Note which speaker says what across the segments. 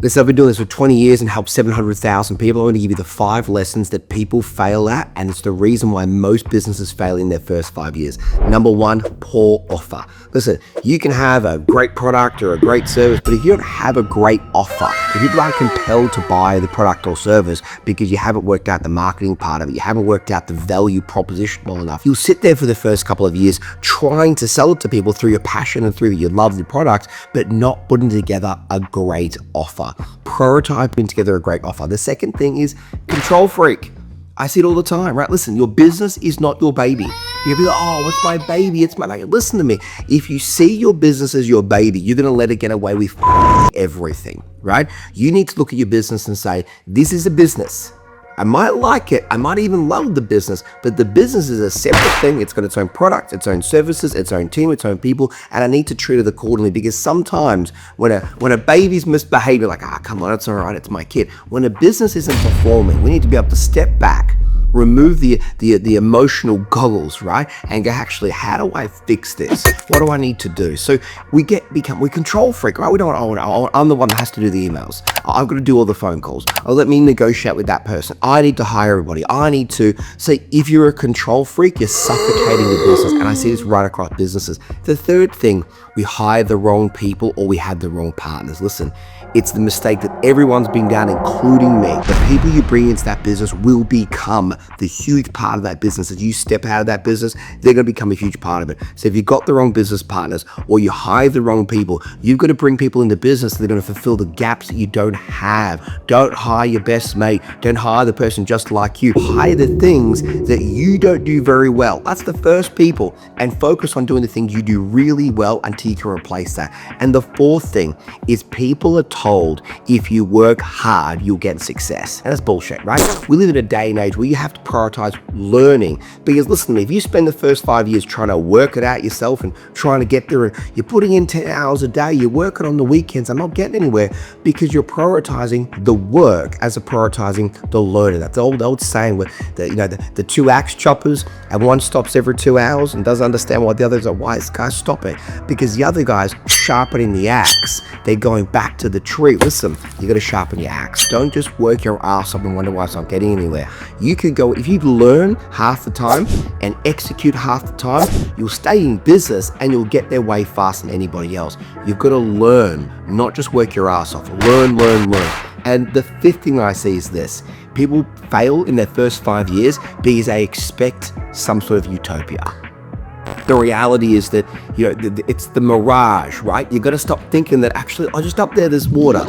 Speaker 1: Listen, I've been doing this for 20 years and helped 700,000 people. I'm going to give you the 5 lessons that people fail at, and it's the reason why most businesses fail in their first 5 years. Number 1, poor offer. Listen, you can have a great product or a great service, but if you don't have a great offer, if people aren't compelled to buy the product or service because you haven't worked out the marketing part of it, you haven't worked out the value proposition well enough, you'll sit there for the first couple of years trying to sell it to people through your passion and through your love of the product, but not putting together a great offer. Prioritize putting together a great offer. The second thing is control freak. I see it all the time, right? Listen, your business is not your baby. You'll be like, oh, what's my baby? It's my baby. Listen to me. If you see your business as your baby, you're going to let it get away with everything, right? You need to look at your business and say, this is a business. I might like it, I might even love the business, but the business is a separate thing. It's got its own product, its own services, its own team, its own people, and I need to treat it accordingly, because sometimes when a baby's misbehaving, like, come on, it's all right, it's my kid. When a business isn't performing, we need to be able to step back, remove the emotional goggles, right? And go, actually, how do I fix this? What do I need to do? So we control freak, right? We don't I'm the one that has to do the emails. I've got to do all the phone calls. Oh, let me negotiate with that person. I need to hire everybody. I need to say, if you're a control freak, you're suffocating your business. And I see this right across businesses. The third thing, we hire the wrong people or we had the wrong partners. Listen, it's the mistake that everyone's been done, including me. The people you bring into that business will become the huge part of that business. As you step out of that business, they're going to become a huge part of it. So if you've got the wrong business partners or you hire the wrong people, you've got to bring people into business that are going to fulfill the gaps that you don't have. Don't hire your best mate. Don't hire the person just like you. Hire the things that you don't do very well. That's the first people, and focus on doing the things you do really well until you can replace that. And the fourth thing is, people are told if you work hard, you'll get success. And that's bullshit, right? We live in a day and age where you have to prioritize learning, because listen to me, if you spend the first 5 years trying to work it out yourself and trying to get there, and you're putting in 10 hours a day, you're working on the weekends and not getting anywhere because you're prioritizing the work as a prioritizing the learning. That's the old saying where the 2 axe choppers, and one stops every 2 hours and doesn't understand why the others are, why is guys stop it? Because the other guy's sharpening the axe, they're going back to the tree. Listen, you got to sharpen your axe. Don't just work your ass up and wonder why it's not getting anywhere. You can go, if you learn half the time and execute half the time, you'll stay in business and you'll get there way faster than anybody else. You've got to learn, not just work your ass off. Learn. And the fifth thing I see is this: people fail in their first 5 years because they expect some sort of utopia. The reality is that, it's the mirage, right? You got to stop thinking that actually, just up there there's water.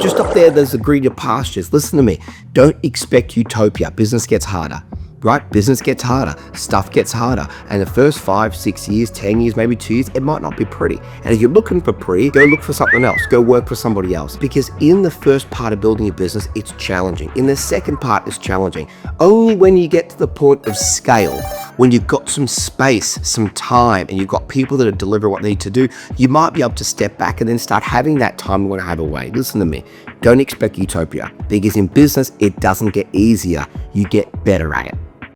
Speaker 1: Just up there there's the greener pastures. Listen to me. Don't expect utopia. Business gets harder. Right? Business gets harder, stuff gets harder. And the first 5, 6 years, 10 years, maybe 2 years, it might not be pretty. And if you're looking for pretty, go look for something else. Go work for somebody else. Because in the first part of building your business, it's challenging. In the second part, it's challenging. Only when you get to the point of scale, when you've got some space, some time, and you've got people that are delivering what they need to do, you might be able to step back and then start having that time you want to have away. Listen to me. Don't expect utopia. Because in business, it doesn't get easier. You get better at it.